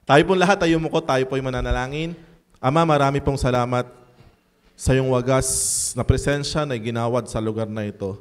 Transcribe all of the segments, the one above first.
Tayo pong lahat ay umuko, tayo po ay mananalangin. Ama, marami pong salamat sa iyong wagas na presensya na ginawad sa lugar na ito.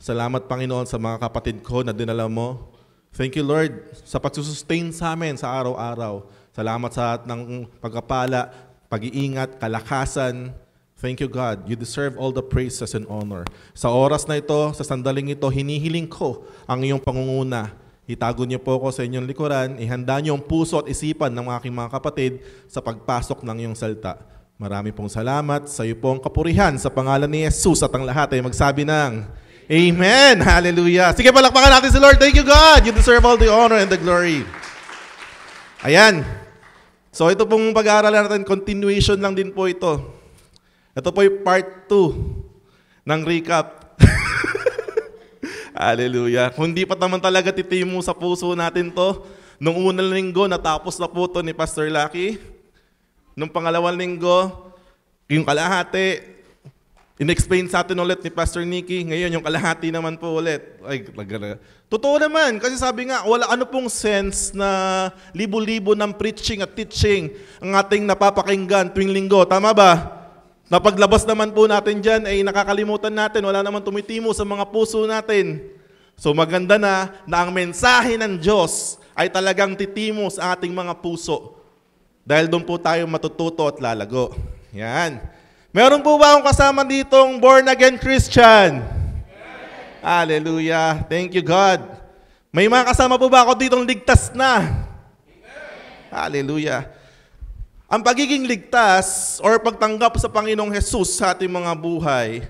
Salamat, Panginoon, sa mga kapatid ko na dinala mo. Thank you, Lord, sa pagsusustain sa amin sa araw-araw. Salamat sa ng pagkapala, pag-iingat, kalakasan. Thank you, God. You deserve all the praises and honor. Sa oras na ito, sa sandaling ito, hinihiling ko ang iyong pangunguna. Itago niyo po ako sa inyong likuran. Ihanda niyo ang puso at isipan ng aking mga kapatid sa pagpasok ng iyong salita. Marami pong salamat sa iyo pong kapurihan sa pangalan ni Jesus at ang lahat ay magsabi ng Amen! Hallelujah! Sige, palakpakan natin si Lord. Thank you, God! You deserve all the honor and the glory. Ayan. So ito pong pag-aaralan natin, continuation lang din po ito. Ito po yung part 2 ng recap. Hallelujah. Kung di pa naman talaga titimo sa puso natin to, nung unang linggo, natapos na po to ni Pastor Lucky. Nung pangalawang linggo, yung kalahati, in-explain sa atin ulit ni Pastor Nicky. Ngayon, yung kalahati naman po ulit. Ay, totoo naman, kasi sabi nga, wala ano pong sense na libo-libo ng preaching at teaching ang ating napapakinggan tuwing linggo. Tama ba? Napaglabas naman po natin dyan, ay nakakalimutan natin, wala naman tumitimo sa mga puso natin. So maganda na ang mensahe ng Diyos ay talagang titimo sa ating mga puso. Dahil doon po tayo matututo at lalago. Yan. Meron po ba akong kasama ditong born-again Christian? Hallelujah. Thank you, God. May mga kasama po ba ako ditong ligtas na? Hallelujah. Ang pagiging ligtas or pagtanggap sa Panginoong Jesus sa ating mga buhay,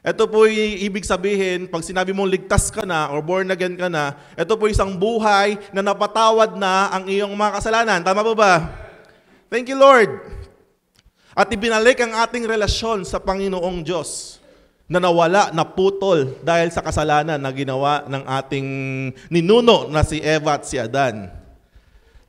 ito po ibig sabihin, pag sinabi mong ligtas ka na or born again ka na, ito po isang buhay na napatawad na ang iyong mga kasalanan. Tama po ba? Thank you, Lord. At ibinalik ang ating relasyon sa Panginoong Diyos na nawala, naputol dahil sa kasalanan na ginawa ng ating ninuno na si Eva at si Adan.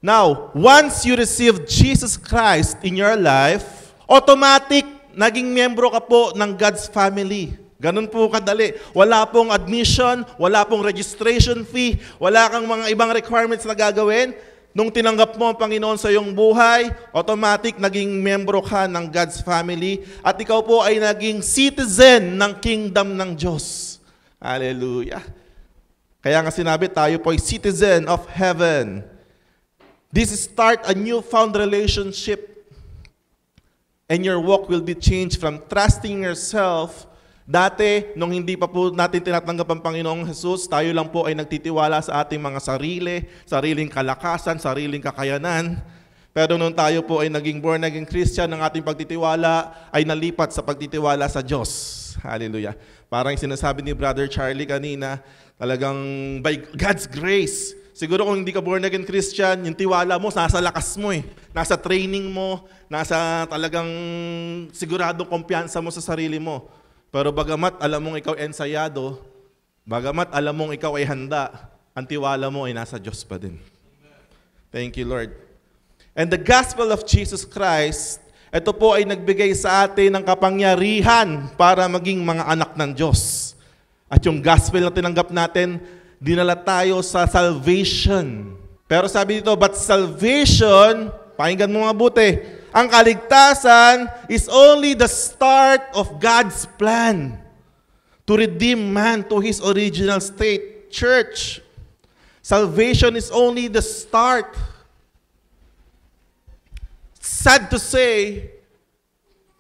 Now, once you receive Jesus Christ in your life, automatic, naging miyembro ka po ng God's family. Ganun po kadali. Wala pong admission, wala pong registration fee, wala kang mga ibang requirements na gagawin. Nung tinanggap mo ang Panginoon sa iyong buhay, automatic, naging miyembro ka ng God's family at ikaw po ay naging citizen ng kingdom ng Diyos. Hallelujah. Kaya nga sinabi, tayo po ay citizen of heaven. This start a newfound relationship and your walk will be changed from trusting yourself. Dati, nung hindi pa po natin tinatanggap ang Panginoong Jesus, tayo lang po ay nagtitiwala sa ating mga sarili, sariling kalakasan, sariling kakayanan. Pero nung tayo po ay naging born again Christian, ang ating pagtitiwala ay nalipat sa pagtitiwala sa Diyos. Hallelujah. Parang sinasabi ni Brother Charlie kanina, talagang by God's grace. Siguro kung hindi ka born again Christian, yung tiwala mo, nasa lakas mo eh. Nasa training mo, nasa talagang siguradong kumpiyansa mo sa sarili mo. Pero bagamat alam mong ikaw ensayado, bagamat alam mong ikaw ay handa, ang tiwala mo ay nasa Diyos pa din. Thank you, Lord. And the gospel of Jesus Christ, ito po ay nagbigay sa atin ng kapangyarihan para maging mga anak ng Diyos. At yung gospel na tinanggap natin, dinala tayo sa salvation. Pero sabi dito, but salvation, pakinggan mo mabuti, ang kaligtasan is only the start of God's plan to redeem man to his original state. Church, salvation is only the start. Sad to say,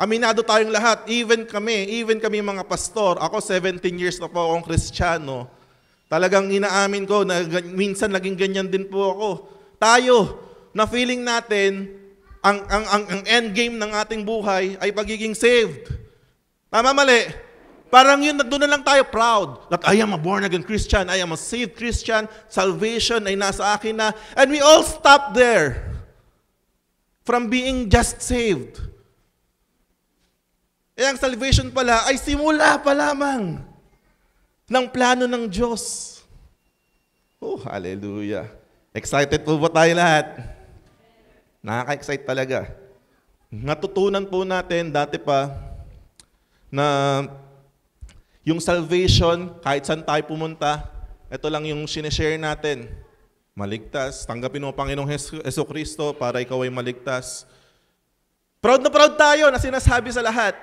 aminado tayong lahat, even kami mga pastor, ako 17 years na po akong Kristiyano, talagang inaamin ko na minsan naging ganyan din po ako. Tayo, na feeling natin, ang end game ng ating buhay ay pagiging saved. Tama, mali? Parang yun, doon na lang tayo proud that I am a born again Christian, I am a saved Christian, salvation ay nasa akin na. And we all stop there from being just saved. Eh, ang salvation pala ay simula pa lamang ng plano ng Diyos. Oh, hallelujah. Excited po ba tayo lahat? Nakaka-excite talaga. Natutunan po natin dati pa na yung salvation, kahit saan tayo pumunta, ito lang yung sinishare natin. maligtas. Tanggapin mo ang Panginoong Jesucristo para ikaw ay maligtas. Proud na proud tayo na sinasabi sa lahat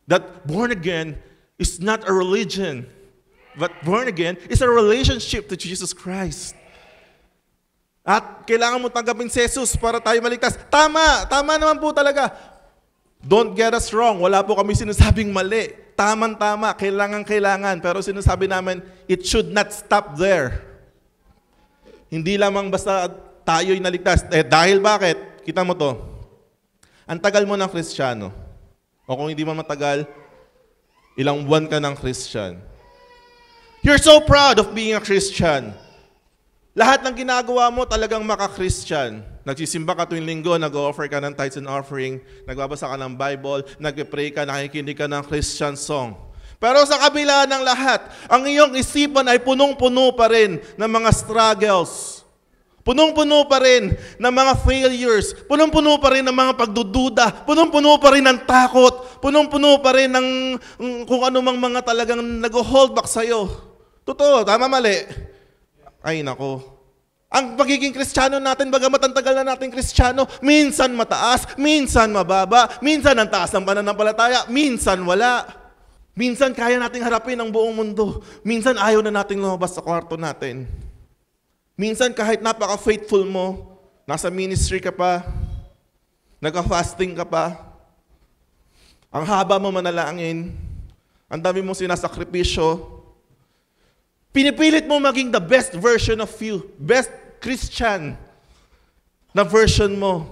that born again is not a religion, but born again is a relationship to Jesus Christ. At kailangan mo tanggapin si Jesus para tayo maligtas. Tama naman po talaga. Don't get us wrong, wala po kami sinasabing mali. Tama, kailangan. Pero sinasabi namin, it should not stop there. Hindi lamang basta tayo'y naligtas. Dahil bakit? Kita mo to. Ang tagal mo ng Kristiyano. O kung hindi man matagal, ilang buwan ka ng Christian. You're so proud of being a Christian. Lahat ng ginagawa mo talagang maka-Christian. Nagsisimba ka tuwing linggo, nag-offer ka ng tithes and offering, nagbabasa ka ng Bible, nagpe-pray ka, nakikinig ka ng Christian song. Pero sa kabila ng lahat, ang iyong isipan ay punong-puno pa rin ng mga struggles. Punong-puno pa rin ng mga failures. Punong-puno pa rin ng mga pagdududa. Punong-puno pa rin ng takot. Punong-puno pa rin ng kung ano mang mga talagang nag-hold back sa'yo. Totoo, tama mali. Ay nako. Ang pagiging Kristiyano natin, bagamat ang tagal na natin Kristiyano, minsan mataas, minsan mababa, minsan ang taas ng pananampalataya, minsan wala. Minsan kaya nating harapin ang buong mundo. Minsan ayaw na nating lumabas sa kwarto natin. Minsan kahit napaka-faithful mo, nasa ministry ka pa, nagka-fasting ka pa, ang haba mo manalangin, ang dami mong sinasakripisyo, pinipilit mo maging the best version of you, best Christian na version mo.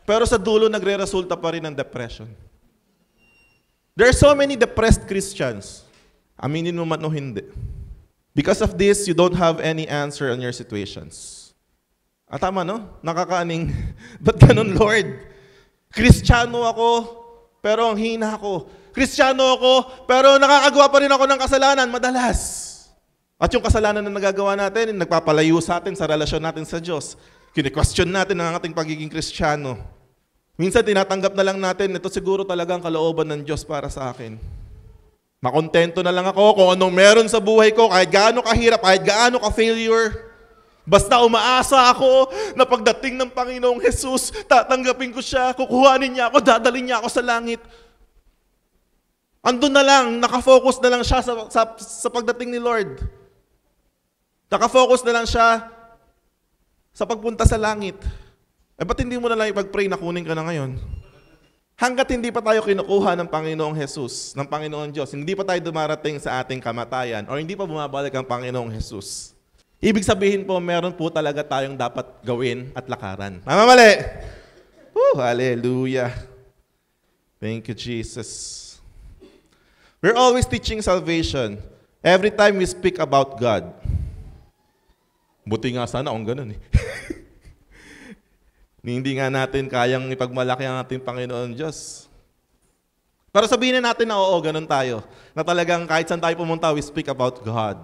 Pero sa dulo, nagre-resulta pa rin ng depression. There are so many depressed Christians. Aminin mo man o hindi. Because of this, you don't have any answer on your situations. Tama, no? Nakakaaning. Ba't ganun, Lord? Kristiyano ako, pero ang hina ako. Kristiyano ako, pero nakakagawa pa rin ako ng kasalanan madalas. At yung kasalanan na nagagawa natin, nagpapalayo sa atin sa relasyon natin sa Diyos. Kini-question natin ang ating pagiging Kristiyano. Minsan tinatanggap na lang natin, ito siguro talagang kalooban ng Diyos para sa akin. Makontento na lang ako kung anong meron sa buhay ko, kahit gaano kahirap, kahit gaano ka-failure. Basta umaasa ako na pagdating ng Panginoong Jesus, tatanggapin ko siya, kukuhanin niya ako, dadalhin niya ako sa langit. Andun na lang, nakafocus na lang siya sa pagdating ni Lord. Nakafocus na lang siya sa pagpunta sa langit. Ba't hindi mo na lang ipag-pray na kunin ka na ngayon? Hanggat hindi pa tayo kinukuha ng Panginoong Jesus, ng Panginoong Diyos, hindi pa tayo dumarating sa ating kamatayan o hindi pa bumabalik ang Panginoong Jesus. Ibig sabihin po, meron po talaga tayong dapat gawin at lakaran. Tama mali? Hallelujah. Thank you, Jesus. We're always teaching salvation every time we speak about God. Buti nga sana kung ganun eh. Hindi nga natin kayang ipagmalaki ang ating Panginoon Diyos. Pero sabihin na natin na oo, ganun tayo. Na talagang kahit saan tayo pumunta, we speak about God.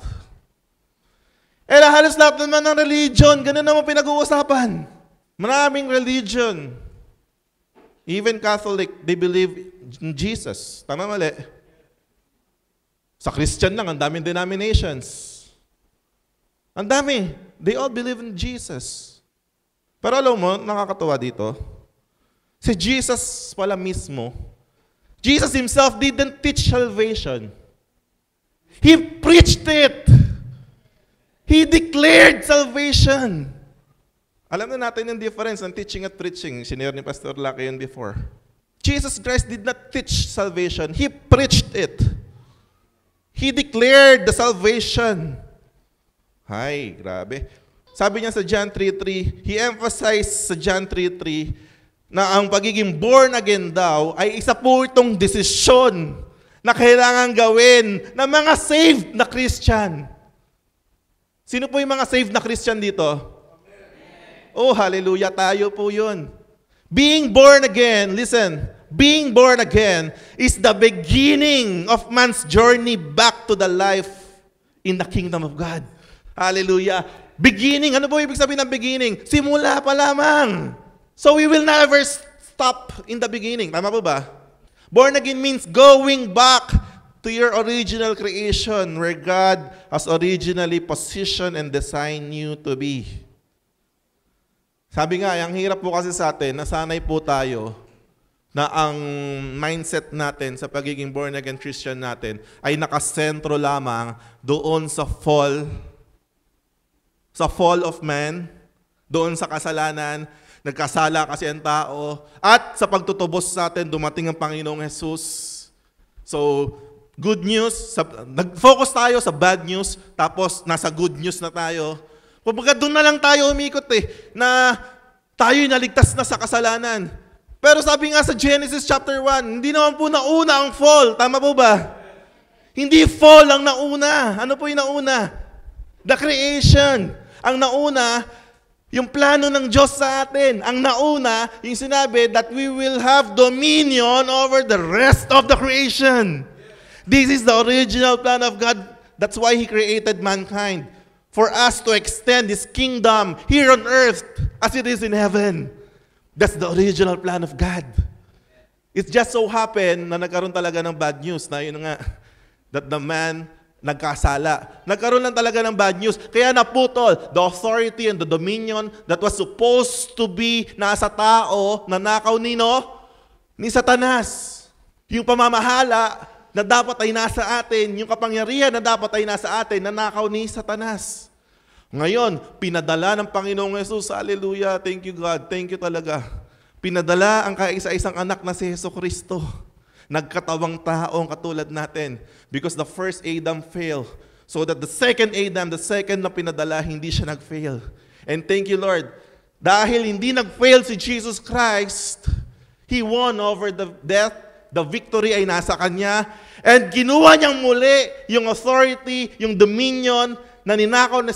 Halos lahat naman ng religion, ganun naman pinag-uusapan. Maraming religion. Even Catholic, they believe in Jesus. Tama mali? Sa Christian lang, ang daming denominations. Ang dami. They all believe in Jesus. Pero alam mo, nakakatuwa dito, si Jesus pala mismo, Jesus himself didn't teach salvation. He preached it. He declared salvation. Alam na natin yung difference ng teaching at preaching. Sinare ni Pastor Lucky yun before. Jesus Christ did not teach salvation. He preached it. He declared the salvation. Ay, grabe. Sabi niya sa John 3:3, he emphasized sa John 3:3 na ang pagiging born again daw ay isa po itong desisyon na kailangan gawin ng mga saved na Christian. Sino po yung mga saved na Christian dito? Oh, hallelujah, tayo po yun. Being born again, listen, being born again is the beginning of man's journey back to the life in the kingdom of God. Hallelujah. Beginning, ano po ibig sabihin ng beginning? Simula pa lamang. So we will never stop in the beginning. Tama po ba? Born again means going back to your original creation where God has originally positioned and designed you to be. Sabi nga, ang hirap po kasi sa atin, nasanay po tayo na ang mindset natin sa pagiging born-again Christian natin ay nakasentro lamang doon sa fall of man, doon sa kasalanan, nagkasala kasi ang tao, at sa pagtutubos sa atin, dumating ang Panginoong Jesus. So, good news, nag-focus tayo sa bad news, tapos nasa good news na tayo. Kumbaga doon na lang tayo umikot na tayo'y naligtas na sa kasalanan. Pero sabi nga sa Genesis chapter 1, hindi naman po nauna ang fall. Tama po ba? Hindi fall ang nauna. Ano po yung nauna? The creation. Ang nauna, yung plano ng Diyos sa atin. Ang nauna, yung sinabi that we will have dominion over the rest of the creation. This is the original plan of God. That's why He created mankind. For us to extend His kingdom here on earth as it is in heaven. That's the original plan of God. It just so happened na nagkaroon talaga ng bad news na yun nga, that the man nagkasala. Nagkaroon lang talaga ng bad news. Kaya naputol the authority and the dominion that was supposed to be nasa tao, nanakaw ni Satanas. Yung pamamahala na dapat ay nasa atin, yung kapangyarihan na dapat ay nasa atin, nanakaw ni Satanas. Ngayon, pinadala ng Panginoong Jesus, hallelujah, thank you God, thank you talaga. Pinadala ang kaisa-isang anak na si Jesucristo. Nagkatawang taong katulad natin. Because the first Adam failed. So that the second Adam, the second na pinadala, hindi siya nag-fail. And thank you Lord, dahil hindi nag-fail si Jesus Christ, He won over the death. The victory ay nasa Kanya. And ginuha niyang muli yung authority, yung dominion na ninakaw na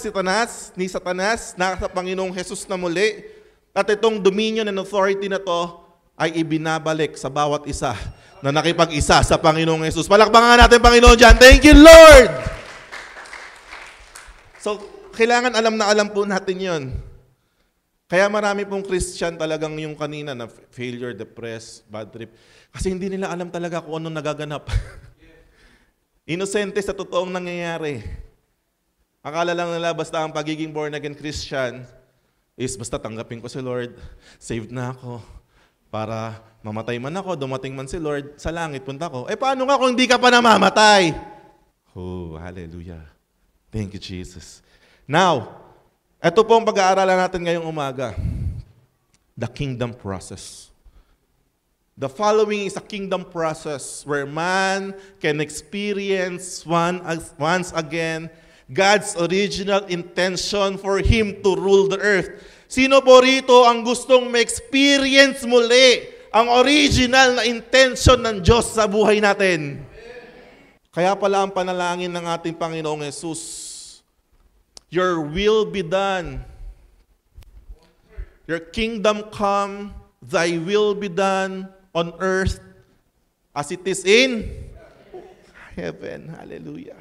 ni Satanas, nasa Panginoong Jesus na muli. At itong dominion and authority na to ay ibinabalik sa bawat isa na nakipag-isa sa Panginoong Jesus. Palakpakan natin Panginoon dyan. Thank you Lord! So, kailangan alam na alam po natin yon. Kaya marami pong Christian talagang yung kanina na failure, depressed, bad trip. Kasi hindi nila alam talaga kung anong nagaganap. Inosente sa totoong nangyayari. Akala lang nila basta ang pagiging born-again Christian is basta tanggapin ko si Lord, saved na ako, para mamatay man ako, dumating man si Lord, sa langit punta ko. Eh paano nga kung hindi ka pa namamatay? Oh, hallelujah. Thank you, Jesus. Now, ito po ang pag-aaralan natin ngayong umaga. The kingdom process. The following is a kingdom process where man can experience once again God's original intention for Him to rule the earth. Sino po rito ang gustong ma-experience muli ang original na intention ng Diyos sa buhay natin? Kaya pala ang panalangin ng ating Panginoong Jesus, your will be done. Your kingdom come, thy will be done on earth as it is in heaven. Hallelujah.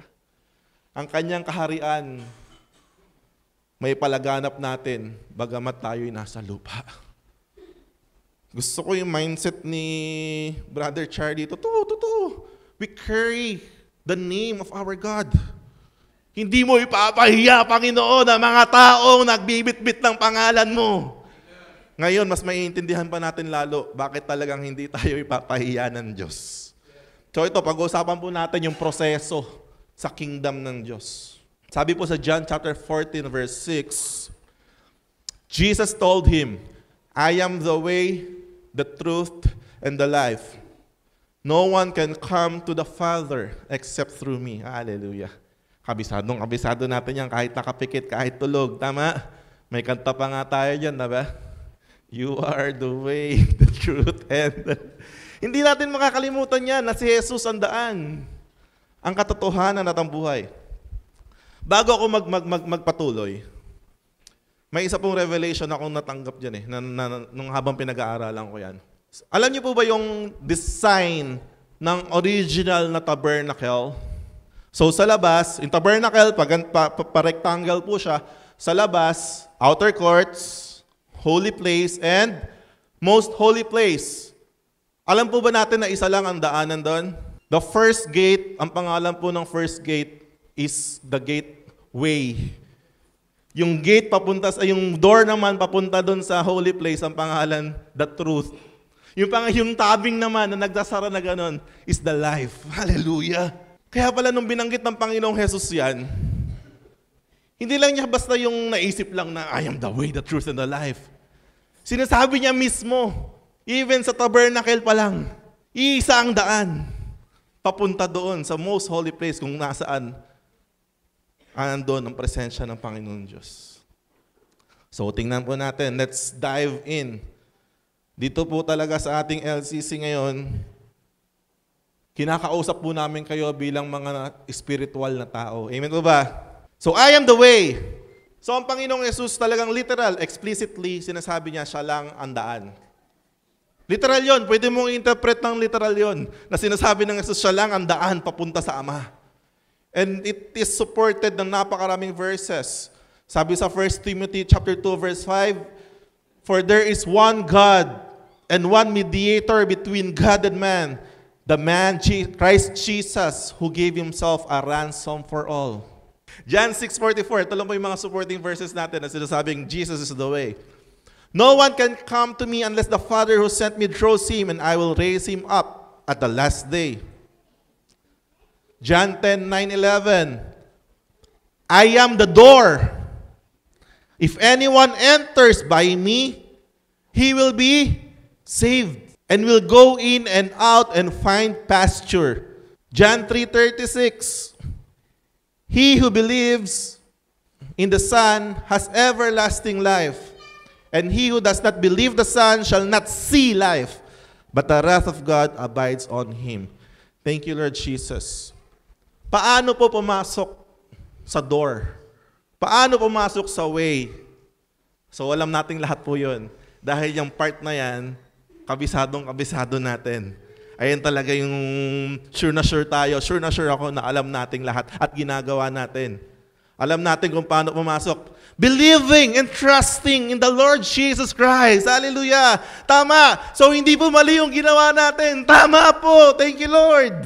Ang kanyang kaharian, may palaganap natin, bagamat tayo'y nasa lupa. Gusto ko yung mindset ni Brother Charlie. Totoo. We carry the name of our God. Hindi mo ipapahiya, Panginoon, ang mga taong nagbibit-bit ng pangalan mo. Ngayon, mas maiintindihan pa natin lalo bakit talagang hindi tayo ipapahiya ng Diyos. So ito, pag-uusapan po natin yung proseso sa kingdom ng Diyos. Sabi po sa John chapter 14 verse 6, Jesus told him, I am the way, the truth, and the life. No one can come to the Father except through me. Hallelujah. Kabisado natin yan kahit nakapikit, kahit tulog. Tama? May kanta pa nga tayo dyan, diba? You are the way, the truth, and the... Hindi natin makakalimutan yan na si Jesus ang daan. Ang katotohanan at ang buhay. Bago ako magpatuloy, may isa pong revelation akong natanggap dyan nung habang pinag-aaralan ko yan. Alam niyo po ba yung design ng original na tabernacle? So sa labas, yung tabernacle, pa-rectangle po siya. Sa labas, outer courts, holy place, and most holy place. Alam po ba natin na isa lang ang daanan doon? The first gate, ang pangalan po ng first gate is the gateway. Yung gate papunta sa, yung door naman papunta doon sa holy place, ang pangalan, the truth. Yung tabing naman na nagdasara na ganon is the life. Hallelujah. Kaya pala nung binanggit ng Panginoong Jesus yan, hindi lang niya basta yung naisip lang na, I am the way, the truth, and the life. Sinasabi niya mismo, even sa tabernacle pa lang, iisa ang daan papunta doon sa most holy place kung nasaan andon ang presensya ng Panginoon Diyos. So tingnan po natin, let's dive in. Dito po talaga sa ating LCC ngayon, kinakausap po namin kayo bilang mga spiritual na tao. Amen po ba? So I am the way. So ang Panginoong Jesus talagang literal, explicitly, sinasabi niya siya lang ang daan. Literal yon, pwede mong interpret ng literal yon, na sinasabi ng Jesus siya lang ang daan papunta sa Ama. And it is supported ng napakaraming verses. Sabi sa 1 Timothy chapter 2 verse 5, for there is one God and one mediator between God and man, the man Christ Jesus, who gave himself a ransom for all. John 6:44, ito lang po yung mga supporting verses natin na sinasabing Jesus is the way. No one can come to me unless the Father who sent me draws him, and I will raise him up at the last day. John 10:9-11, I am the door. If anyone enters by me, he will be saved and will go in and out and find pasture. John 3:36, he who believes in the Son has everlasting life, and he who does not believe the Son shall not see life, but the wrath of God abides on him. Thank you, Lord Jesus. Paano po pumasok sa door? Paano pumasok sa way? So alam nating lahat po yun. Dahil yung part na yan, kabisado natin. Ayan talaga yung sure na sure tayo, sure na sure ako na alam nating lahat at ginagawa natin. Alam natin kung paano pumasok. Believing and trusting in the Lord Jesus Christ. Hallelujah. Tama. So hindi po mali yung ginawa natin. Tama po. Thank you, Lord.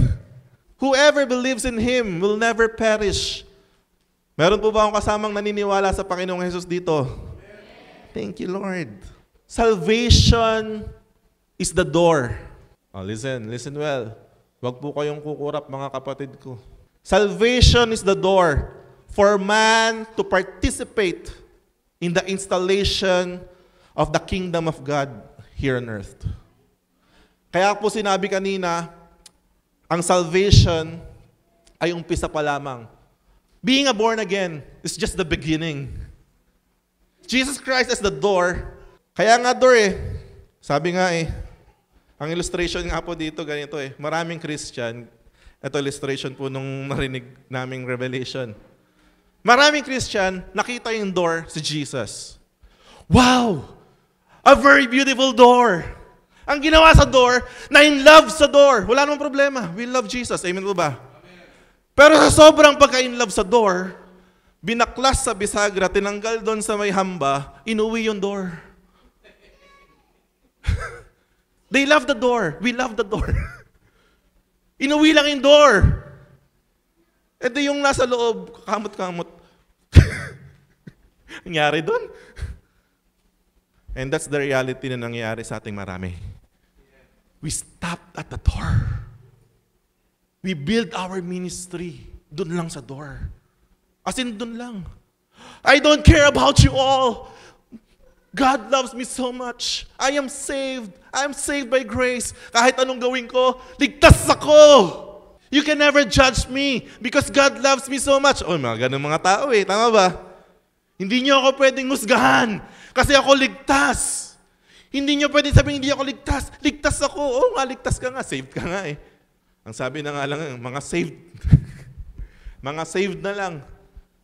Whoever believes in Him will never perish. Meron po ba akong kasamang naniniwala sa Panginoong Jesus dito? Thank you, Lord. Salvation is the door. Oh, listen well. Huwag po kayong kukurap, mga kapatid ko. Salvation is the door for man to participate in the installation of the kingdom of God here on earth. Kaya po sinabi kanina, ang salvation ay umpisa pa lamang. Being a born again is just the beginning. Jesus Christ is the door. Kaya nga door sabi nga ang illustration nga po dito ganito maraming Christian, ito illustration po nung narinig naming revelation. Maraming Christian, nakita yung door si Jesus. Wow! A very beautiful door. Ang ginawa sa door, na in love sa door. Wala namang problema. We love Jesus. Amen po ba? Amen. Pero sa sobrang pagka-in love sa door, binaklas sa bisagra, tinanggal doon sa may hamba, inuwi yung door. They love the door. We love the door. Inuwi lang yung door. Ito yung nasa loob, kamot-kamot. Nangyari doon. And that's the reality na nangyari sa ating marami. We stopped at the door. We build our ministry doon lang sa door. As in, doon lang. I don't care about you all. God loves me so much. I am saved. I am saved by grace. Kahit anong gawin ko, ligtas ako. You can never judge me because God loves me so much. Oh, mga ganun mga tao Tama ba? Hindi niyo ako pwedeng husgahan kasi ako ligtas. Hindi niyo pwedeng sabihin hindi ako ligtas. Ligtas ako. Oo nga, ligtas ka nga. Saved ka nga Ang sabi na nga lang, mga saved. Mga saved na lang.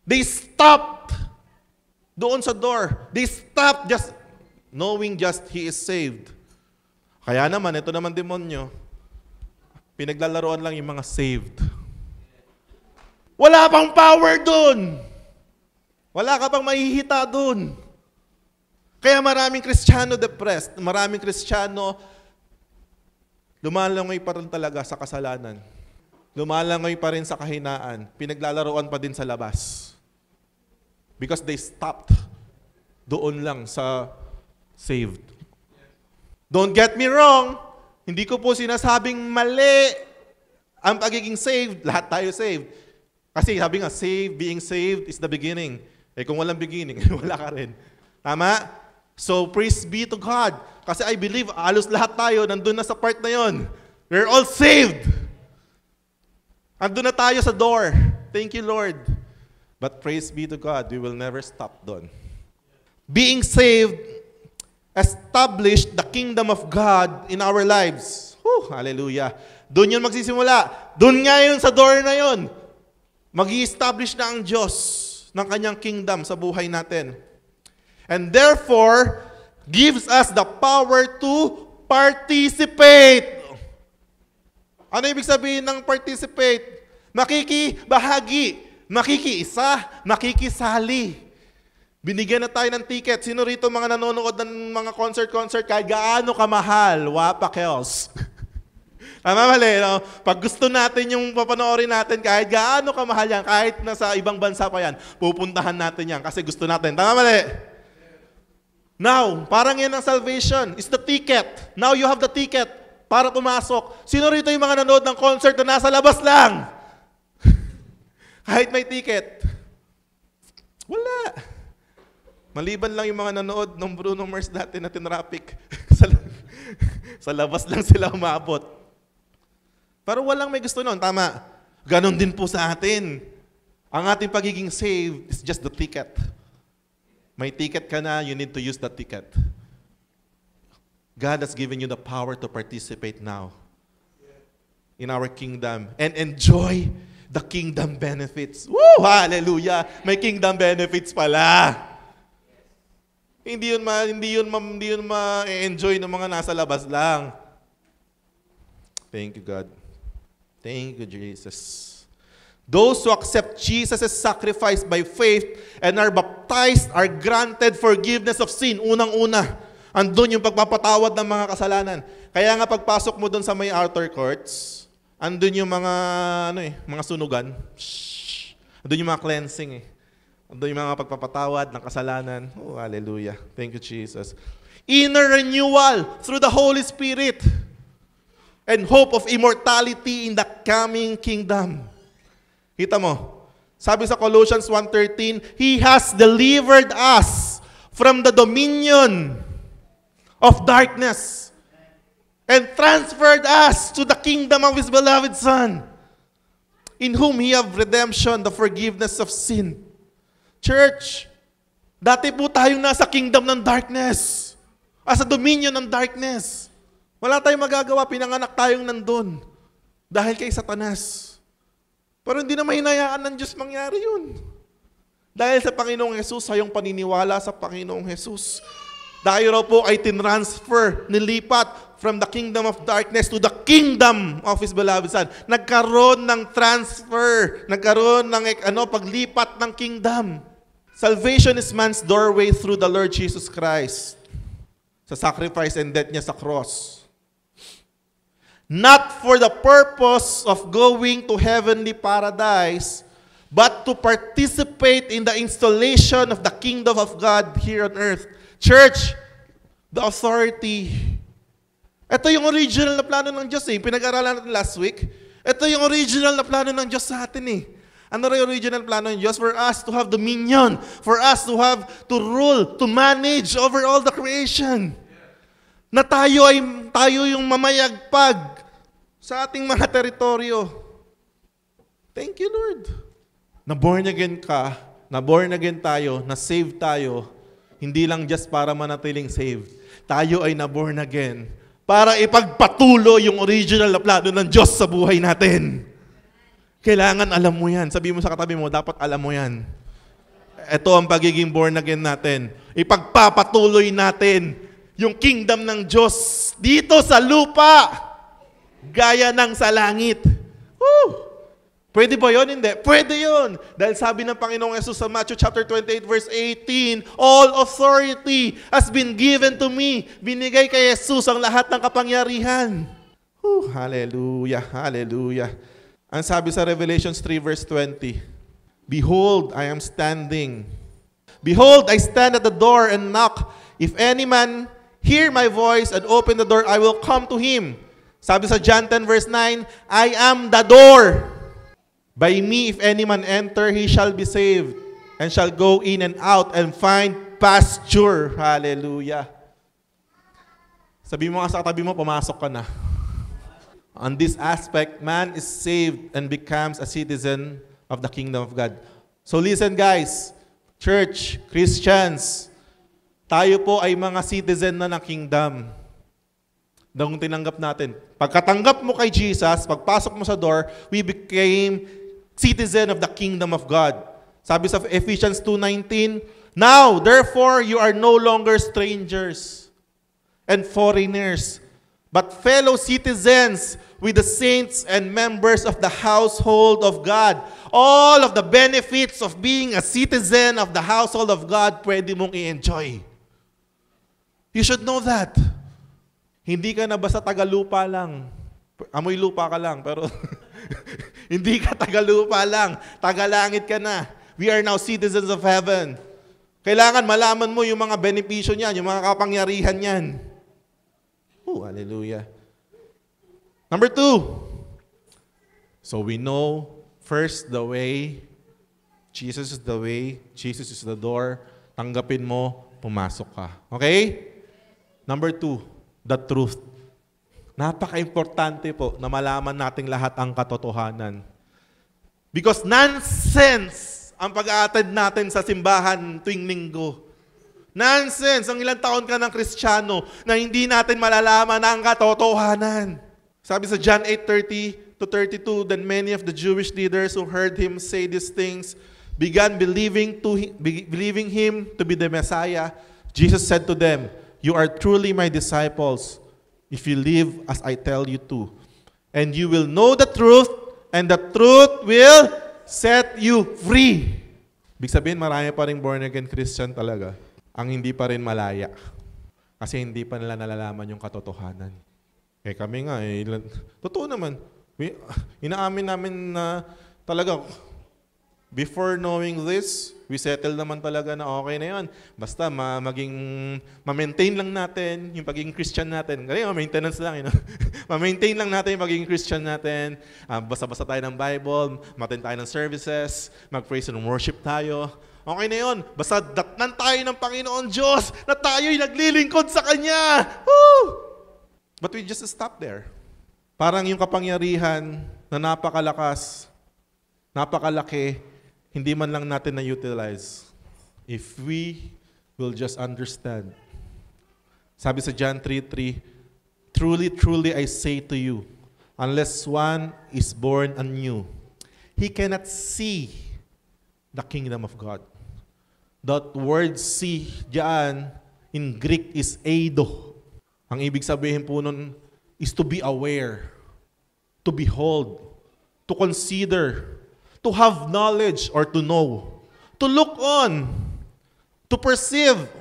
They stopped doon sa door. They stopped just knowing just he is saved. Kaya naman, ito naman demonyo, pinaglalaroan lang yung mga saved. Wala pang power doon. Wala ka pang mahihita doon. Kaya maraming Kristiyano depressed, maraming Kristiyano lumalangoy pa rin talaga sa kasalanan. lumalangoy pa rin sa kahinaan, pinaglalaroan pa din sa labas. Because they stopped doon lang sa saved. Don't get me wrong, hindi ko po sinasabing mali ang pagiging saved. Lahat tayo saved. Kasi sabi nga, being saved is the beginning. Kung walang beginning, wala ka rin. Tama? So, praise be to God. Kasi I believe, alos lahat tayo, nandun na sa part na yon. We're all saved. Andun na tayo sa door. Thank you, Lord. But praise be to God, we will never stop doon. Being saved established the kingdom of God in our lives. Hallelujah. Doon yun magsisimula. Doon nga yun sa door na yun. Mag-i-establish na ang Diyos ng kanyang kingdom sa buhay natin. And therefore, gives us the power to participate. Ano ibig sabihin ng participate? Makikibahagi. Makikiisa, makikisali. Binigyan na tayo ng ticket. Sino rito mga nanonood ng mga concert kahit gaano kamahal? Wapakels. Tama mali, no? Pag gusto natin yung papanoorin natin, kahit gaano kamahal yan, kahit nasa ibang bansa pa yan, pupuntahan natin yan kasi gusto natin. Tama mali? Now, parang yan ang salvation. It's the ticket. Now you have the ticket para pumasok. Sino rito yung mga nanonood ng concert na nasa labas lang? Kahit may ticket. Wala. Maliban lang yung mga nanood ng Bruno Mars dati na tinraffic. Sa labas lang sila umabot. Pero walang may gusto nun. Tama. Ganon din po sa atin. Ang ating pagiging saved is just the ticket. May ticket ka na, you need to use the ticket. God has given you the power to participate now in our kingdom and enjoy the kingdom benefits. Woo! Hallelujah! May kingdom benefits pala. Hindi yun ma-enjoy ng mga nasa labas lang. Thank you, God. Thank you, Jesus. Those who accept Jesus' sacrifice by faith and are baptized are granted forgiveness of sin. Unang-una, andun yung pagpapatawad ng mga kasalanan. Kaya nga pagpasok mo doon sa may outer courts, andun yung mga mga sunugan. Andun yung mga cleansing Andun yung mga pagpapatawad ng kasalanan. Oh, hallelujah. Thank you, Jesus. Inner renewal through the Holy Spirit and hope of immortality in the coming kingdom. Kita mo, sabi sa Colossians 1:13, He has delivered us from the dominion of darkness and transferred us to the kingdom of His beloved Son, in whom He have redemption, the forgiveness of sin. Church, dati po tayong nasa kingdom ng darkness, sa dominion ng darkness. Wala tayong magagawa, pinanganak tayong nandun dahil kay Satanas. Pero hindi na mahinayaan ng Diyos mangyari yun. Dahil sa Panginoong Jesus, sa iyong paniniwala sa Panginoong Jesus, tayo raw po ay tinransfer, nilipat from the kingdom of darkness to the kingdom of His beloved Son. Nagkaroon ng transfer, nagkaroon ng paglipat ng kingdom. Salvation is man's doorway through the Lord Jesus Christ sa sacrifice and death niya sa cross. Not for the purpose of going to heavenly paradise, but to participate in the installation of the kingdom of God here on earth. Church, the authority. Ito yung original na plano ng Diyos Pinag-aralan natin last week. Ito yung original na plano ng Diyos sa atin Ano rin yung original plano ng Diyos? For us to have dominion. For us to have to rule, to manage over all the creation. Na tayo yung mamayagpag sa ating mga teritoryo. Thank you, Lord. Na born again ka, na born again tayo, na saved tayo, hindi lang just para manatiling saved. Tayo ay na born again para ipagpatuloy yung original na plano ng Diyos sa buhay natin. Kailangan alam mo yan. Sabi mo sa katabi mo, dapat alam mo yan. Ito ang pagiging born again natin. Ipagpapatuloy natin yung kingdom ng Diyos dito sa lupa, gaya ng sa langit. Woo! Pwede ba yun? Hindi. Pwede yun. Dahil sabi ng Panginoong Jesus sa Matthew chapter 28 verse 18, all authority has been given to me. Binigay kay Jesus ang lahat ng kapangyarihan. Hallelujah. Hallelujah. Ang sabi sa Revelations 3 verse 20, Behold, I am standing. Behold, I stand at the door and knock. If any man hear my voice and open the door, I will come to him. Sabi sa John 10 verse 9, I am the door. By me, if any man enter, he shall be saved, and shall go in and out and find pasture. Hallelujah. Sabi mo nga sa katabi mo, pumasok ka na. On this aspect, man is saved and becomes a citizen of the kingdom of God. So listen guys, church, Christians, tayo po ay mga citizen na ng kingdom. Nung tinanggap natin. Pagkatanggap mo kay Jesus, pagpasok mo sa door, we became citizen of the kingdom of God. Sabi sa Ephesians 2:19, Now, therefore, you are no longer strangers and foreigners, but fellow citizens with the saints and members of the household of God. All of the benefits of being a citizen of the household of God, pwede mong i-enjoy. You should know that. Hindi ka na basta tagalupa lang. Amoy lupa ka lang, pero hindi ka tagalupa lang. Tagalangit ka na. We are now citizens of heaven. Kailangan malaman mo yung mga benepisyo niyan, yung mga kapangyarihan niyan. Hallelujah. Number 2. So we know, first, the way. Jesus is the way. Jesus is the door. Tanggapin mo, pumasok ka. Okay? Number 2, the truth. Napaka-importante po na malaman nating lahat ang katotohanan. Because nonsense ang pag-a-attend natin sa simbahan tuwing linggo. Nonsense ang ilang taon ka ng Kristiyano na hindi natin malalaman ang katotohanan. Sabi sa John 8:30-32, Then many of the Jewish leaders who heard him say these things began believing him to be the Messiah. Jesus said to them, You are truly my disciples if you live as I tell you to. And you will know the truth, and the truth will set you free. Ibig sabihin, marami pa rin born-again Christian talaga ang hindi pa rin malaya. Kasi hindi pa nila nalalaman yung katotohanan. Kami nga, totoo naman. Inaamin namin na talaga, before knowing this, we settle naman talaga na okay na yun. Basta ma-maintain lang natin yung pagiging Christian natin. Ganyan, maintenance lang. Ma-maintain lang natin yung pagiging Christian natin. Basta-basta tayo ng Bible, matin tayo ng services, mag-praise and worship tayo. Okay na yun. Basta datnan tayo ng Panginoon Diyos na tayo'y naglilingkod sa Kanya. Woo! But we just stop there. Parang yung kapangyarihan na napakalakas, napakalaki, hindi man lang natin na-utilize. If we will just understand. Sabi sa John 3:3, Truly, truly I say to you, unless one is born anew, he cannot see the kingdom of God. That word see diyan in Greek is eido. Ang ibig sabihin po nun is to be aware, to behold, to consider, to have knowledge or to know, to look on, to perceive,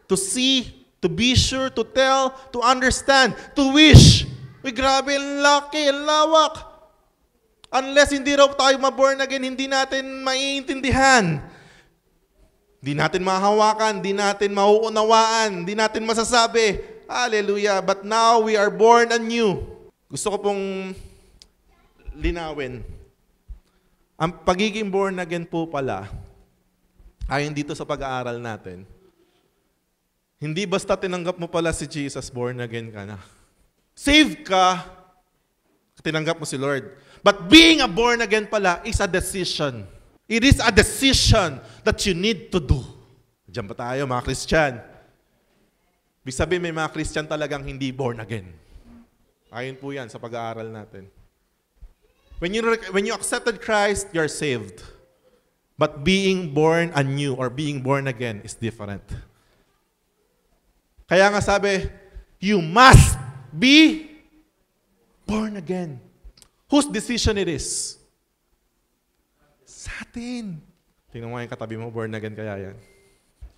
to see, to be sure, to tell, to understand, to wish. Uy, grabe, ang laki, ang lawak. Unless hindi raw tayo ma-born again, hindi natin maiintindihan. Hindi natin mahawakan, hindi natin mauunawaan, hindi natin masasabi. Hallelujah. But now we are born anew. Gusto ko pong linawin. Ang pagiging born again po pala, ayon dito sa pag-aaral natin, hindi basta tinanggap mo pala si Jesus, born again ka na. Saved ka, tinanggap mo si Lord. But being a born again pala is a decision. It is a decision that you need to do. Diyan ba tayo, mga Christian? Ibig sabihin, may mga Christian talagang hindi born again. Ayon po yan sa pag-aaral natin. When you accepted Christ, you're saved. But being born anew or being born again is different. Kaya nga sabi, you must be born again. Whose decision it is? Sa atin. Tingnan mo yung katabi mo, born again kaya yan.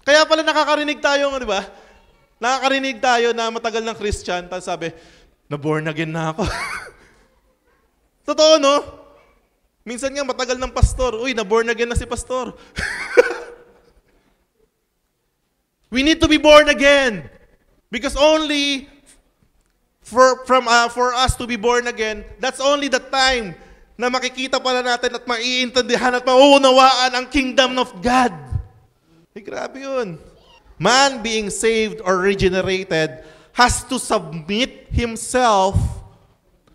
Kaya pala nakakarinig tayo, di ba? Nakakarinig tayo na matagal ng Christian, tapos sabi, na born again na ako. Totoo, no? Minsan nga matagal ng pastor, uy, na-born again na si pastor. We need to be born again. Because only for us to be born again, that's only the time na makikita pala natin at maiintindihan at mauunawaan ang kingdom of God. Grabe yun. Man being saved or regenerated has to submit himself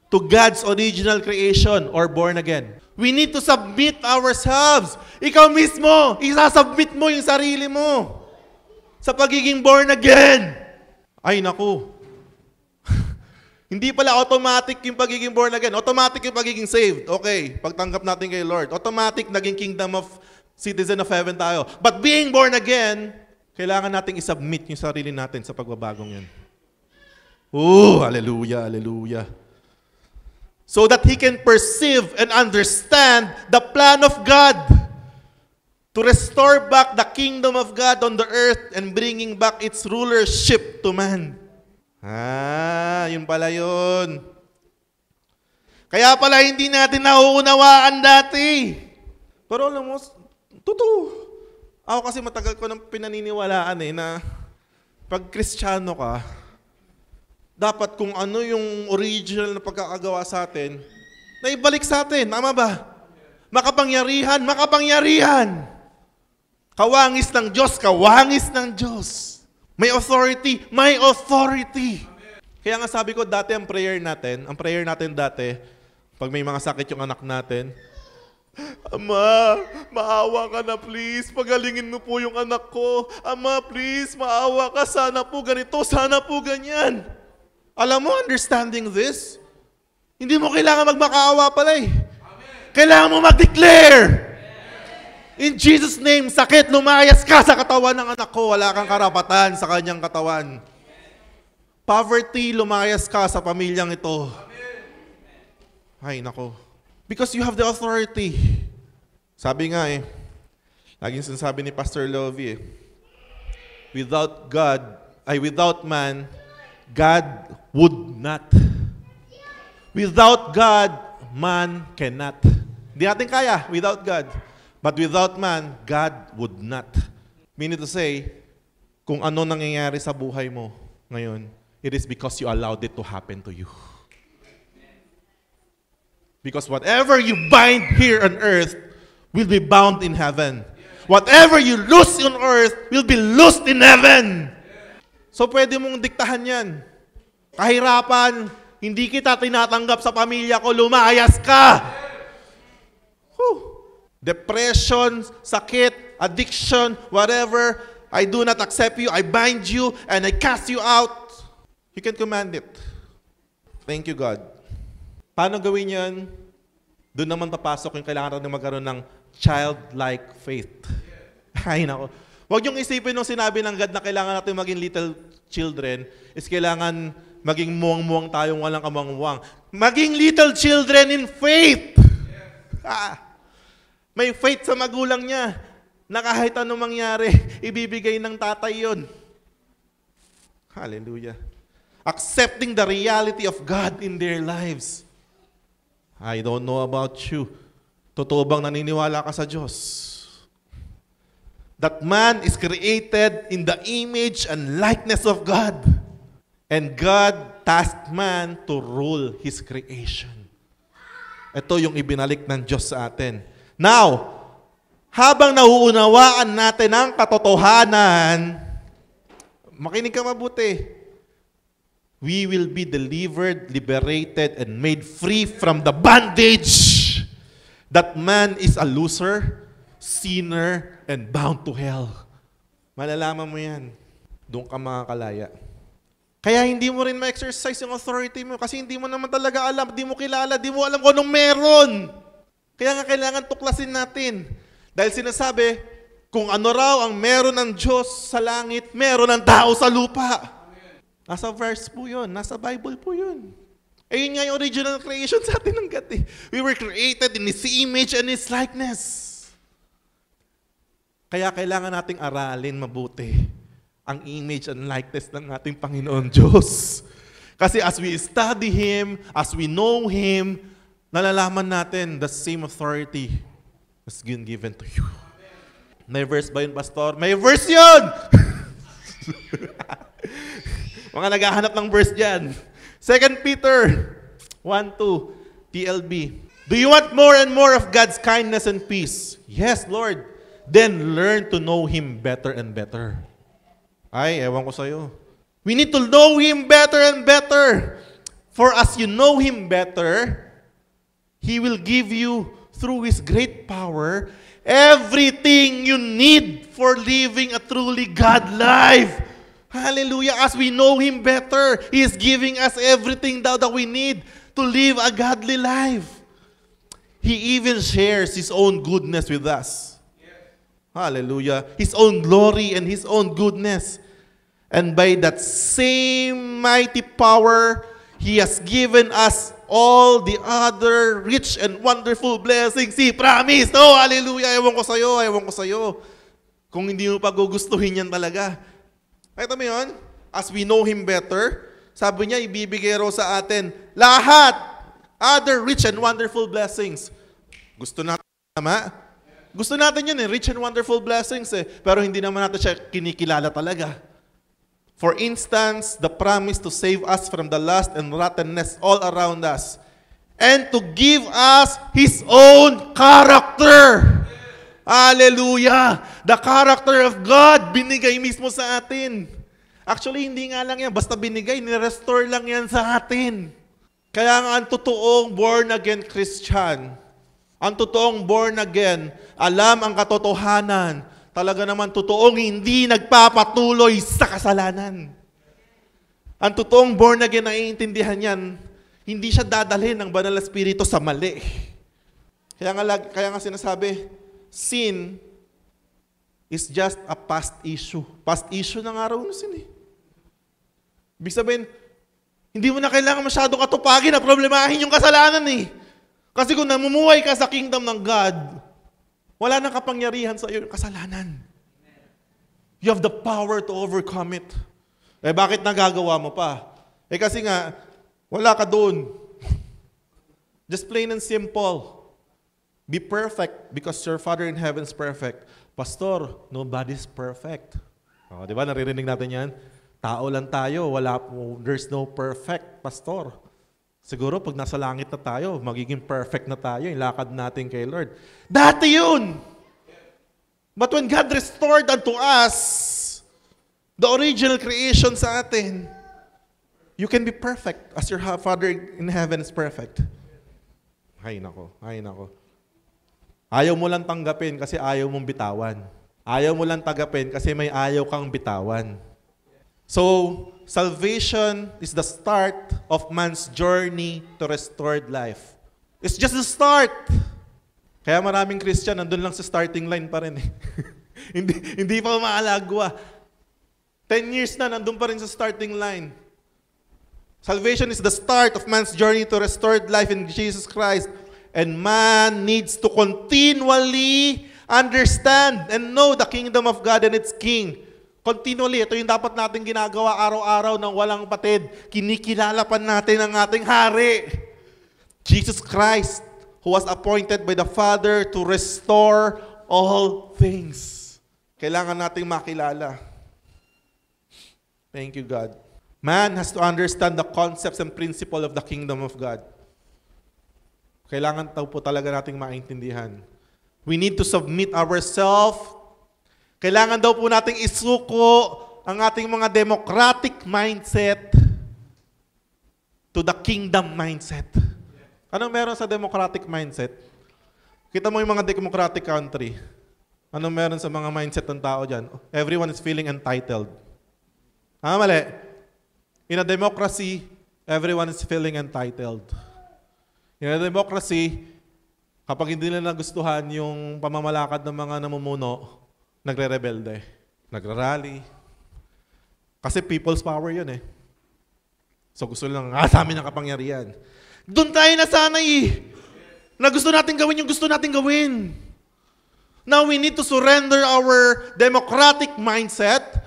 to God's original creation or born again. We need to submit ourselves. Ikaw mismo, isasubmit mo yung sarili mo sa pagiging born again. Ay, naku. Hindi pala automatic yung pagiging born again. Automatic yung pagiging saved. Okay, pagtanggap natin kay Lord. Automatic naging kingdom of citizen of heaven tayo. But being born again, kailangan nating isubmit yung sarili natin sa pagbabagong yan. Hallelujah, hallelujah. So that he can perceive and understand the plan of God to restore back the kingdom of God on the earth and bringing back its rulership to man. Yun pala yun. Kaya pala hindi natin nauunawaan dati. Pero alam mo, totoo. Ako kasi matagal ko nang pinaniniwalaan na pag Kristiyano ka, dapat kung ano yung original na pagkakagawa sa atin, na ibalik sa atin. Tama ba? Makapangyarihan, makapangyarihan. Kawangis ng Diyos, kawangis ng Diyos. May authority, may authority. Kaya nga sabi ko dati ang prayer natin dati, pag may mga sakit yung anak natin, Ama, maawa ka na please, pagalingin mo po yung anak ko. Ama, please, maawa ka, sana po ganito, sana po ganyan. Alam mo, understanding this, hindi mo kailangan magmakaawa pala eh. Kailangan mo mag-declare. In Jesus' name, sakit, lumayas ka sa katawan ng anak ko. Wala kang karapatan sa kanyang katawan. Poverty, lumayas ka sa pamilyang ito. Ay, nako. Because you have the authority. Sabi nga laging sinasabi ni Pastor Lovie, without man, God would not. Without God, man cannot. Hindi natin kaya without God. But without man, God would not. Meaning to say, kung ano nangyayari sa buhay mo ngayon, it is because you allowed it to happen to you. Because whatever you bind here on earth will be bound in heaven. Whatever you loose on earth will be loosed in heaven. So pwede mong diktahan yan. Kahirapan, hindi kita tinatanggap sa pamilya ko, lumayas ka. Depression, sakit, addiction, whatever, I do not accept you, I bind you, and I cast you out. You can command it. Thank you, God. Paano gawin yan? Doon naman papasok yung kailangan natin magkaroon ng childlike faith. Ay, nako. Huwag yung isipin nung sinabi ng God na kailangan natin maging little children is kailangan maging muwang-muwang tayong walang kamangwang. Maging little children in faith. May faith sa magulang niya na kahit anong mangyari, ibibigay ng tatay yon. Hallelujah. Accepting the reality of God in their lives. I don't know about you. Totoo bang naniniwala ka sa Diyos? That man is created in the image and likeness of God. And God tasked man to rule His creation. Ito yung ibinalik ng Diyos sa atin. Now, habang nauunawaan natin ang katotohanan, makinig ka mabuti. We will be delivered, liberated, and made free from the bondage that man is a loser, sinner, and bound to hell. Malalaman mo yan. Doon ka makakalaya. Kaya hindi mo rin ma-exercise yung authority mo kasi hindi mo naman talaga alam, hindi mo kilala, hindi mo alam kung anong meron. Kaya nga kailangan tuklasin natin. Dahil sinasabi, kung ano raw ang meron ng Diyos sa langit, meron ng tao sa lupa. Nasa verse po yun. Nasa Bible po yun. Ayun nga yung original creation sa atin ng God. We were created in His image and His likeness. Kaya kailangan nating aralin mabuti ang image and likeness ng ating Panginoon Diyos. Kasi as we study Him, as we know Him, nalalaman natin the same authority has been given to you. May verse ba yun, Pastor? May verse yun! Mga naghahanap ng verse dyan. 2 Peter 1:2, TLB. Do you want more and more of God's kindness and peace? Yes, Lord. Then learn to know Him better and better. Ay, ewan ko sa'yo. We need to know Him better and better. For as you know Him better, He will give you, through His great power, everything you need for living a truly God life. Hallelujah. As we know Him better, He is giving us everything that we need to live a godly life. He even shares His own goodness with us. Hallelujah. His own glory and His own goodness. And by that same mighty power, He has given us all the other rich and wonderful blessings He promised. Oh, hallelujah. Ewan ko sa'yo. Kung hindi mo pa gugustuhin yan talaga. Ito mo yun? As we know Him better, sabi niya, ibibigay raw sa atin lahat, other rich and wonderful blessings. Gusto natin, tama? Gusto natin yun rich and wonderful blessings pero hindi naman natin siya kinikilala talaga. For instance, the promise to save us from the lust and rottenness all around us and to give us His own character. Hallelujah! The character of God, binigay mismo sa atin. Actually, hindi nga lang yan. Basta binigay, nirestore lang yan sa atin. Kaya nga ang totoong born-again Christian, ang totoong born again, alam ang katotohanan, talaga naman totoong hindi nagpapatuloy sa kasalanan. Ang totoong born again, naiintindihan yan, hindi siya dadalhin ng Banal na Espiritu sa mali. Kaya nga sinasabi, sin is just a past issue. Past issue na nga raw na sin. Ibig sabihin, hindi mo na kailangan masyadong katupagin na problemahin yung kasalanan Kasi kung namumuhay ka sa kingdom ng God, wala nang kapangyarihan sa iyo yung kasalanan. You have the power to overcome it. Bakit nagagawa mo pa? Kasi nga, wala ka doon. Just plain and simple. Be perfect because your Father in heaven is perfect. Pastor, nobody's perfect. Di ba? Naririnig natin yan? Tao lang tayo. There's no perfect, Pastor. Siguro pag nasa langit na tayo, magiging perfect na tayo, yung lakad natin kay Lord. Dati yun! But when God restored unto us the original creation sa atin, you can be perfect as your Father in heaven is perfect. Ay nako. Ayaw mo lang tanggapin kasi ayaw mong bitawan. Ayaw mo lang tanggapin kasi may ayaw kang bitawan. So, salvation is the start of man's journey to restored life. It's just the start. Kaya maraming Christian nandun lang sa starting line pa rin hindi pa maalagwa. 10 years na, nandun pa rin sa starting line. Salvation is the start of man's journey to restored life in Jesus Christ. And man needs to continually understand and know the kingdom of God and its King. Continually, ito yung dapat natin ginagawa araw-araw ng walang patid. Kinikilala pa natin ang ating hari. Jesus Christ, who was appointed by the Father to restore all things. Kailangan nating makilala. Thank you, God. Man has to understand the concepts and principle of the kingdom of God. Kailangan po talaga nating maintindihan. We need to submit ourselves. Kailangan daw po nating isuko ang ating mga democratic mindset to the kingdom mindset. Anong meron sa democratic mindset? Kita mo yung mga democratic country. Anong meron sa mga mindset ng tao dyan? Everyone is feeling entitled. Mali. In a democracy, everyone is feeling entitled. In a democracy, kapag hindi nila nagustuhan yung pamamalakad ng mga namumuno, nagre-rebelde, nagrarally. Kasi people's power yun So gusto lang, sa amin ang kapangyarihan. Doon tayo nasanay na gusto natin gawin yung gusto natin gawin. Now we need to surrender our democratic mindset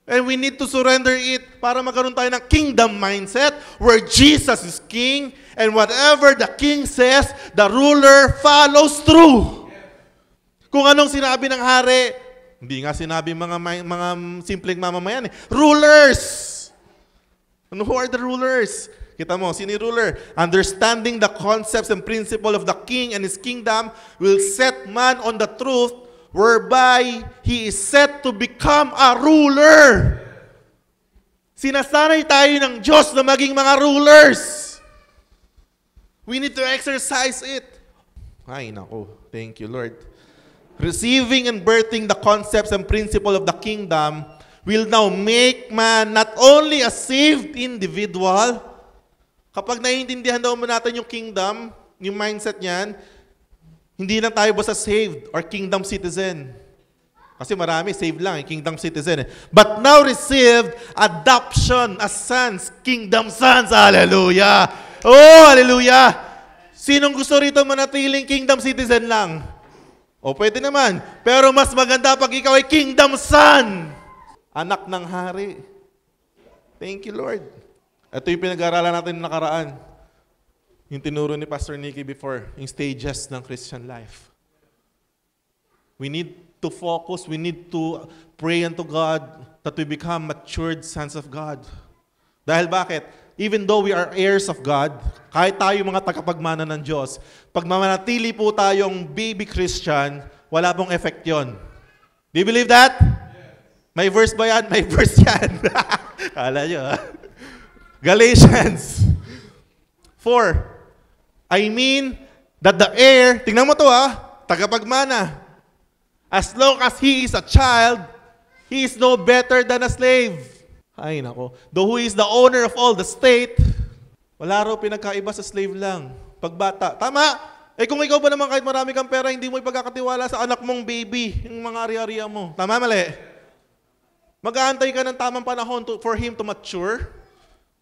And we need to surrender it para magkaroon tayo ng kingdom mindset where Jesus is king and whatever the king says, the ruler follows through. Kung anong sinabi ng hari, hindi nga sinabi mga simpleng mamamayan. Rulers! And who are the rulers? Kita mo, sino yung ruler? Understanding the concepts and principle of the king and his kingdom will set man on the truth whereby he is set to become a ruler. Sinasanay tayo ng Diyos na maging mga rulers. We need to exercise it. Ay, nako. Thank you, Lord. Receiving and birthing the concepts and principle of the kingdom will now make man not only a saved individual. Kapag naiintindihan daw mo natin yung kingdom, yung mindset niyan, hindi lang tayo basta saved or kingdom citizen. Kasi marami, saved lang, kingdom citizen. But now received adoption as sons, kingdom sons. Hallelujah! Oh, hallelujah! Sinong gusto rito manatiling kingdom citizen lang? O pwede naman. Pero mas maganda pag ikaw ay kingdom son. Anak ng hari. Thank you, Lord. Ito yung pinag-aaralan natin nakaraan. Yung tinuro ni Pastor Nicky before, yung stages ng Christian life. We need to focus, we need to pray unto God that we become matured sons of God. Dahil bakit? Even though we are heirs of God, kahit tayo mga tagapagmana ng Diyos, pag mamanatili po tayong baby Christian, wala pong effect yun. Do you believe that? May verse ba yan? May verse yan. Kala nyo, ha? Galatians 4. I mean that the heir, tingnan mo to tagapagmana. As long as he is a child, he is no better than a slave. Ay nako. Though who is the owner of all the state, wala raw pinagkaiba sa slave lang. Pagbata. Tama. Kung ikaw ba naman kahit marami kang pera, hindi mo ipagkakatiwala sa anak mong baby, yung mga ari-ariya mo. Tama, mali? Mag-aantay ka ng tamang panahon for him to mature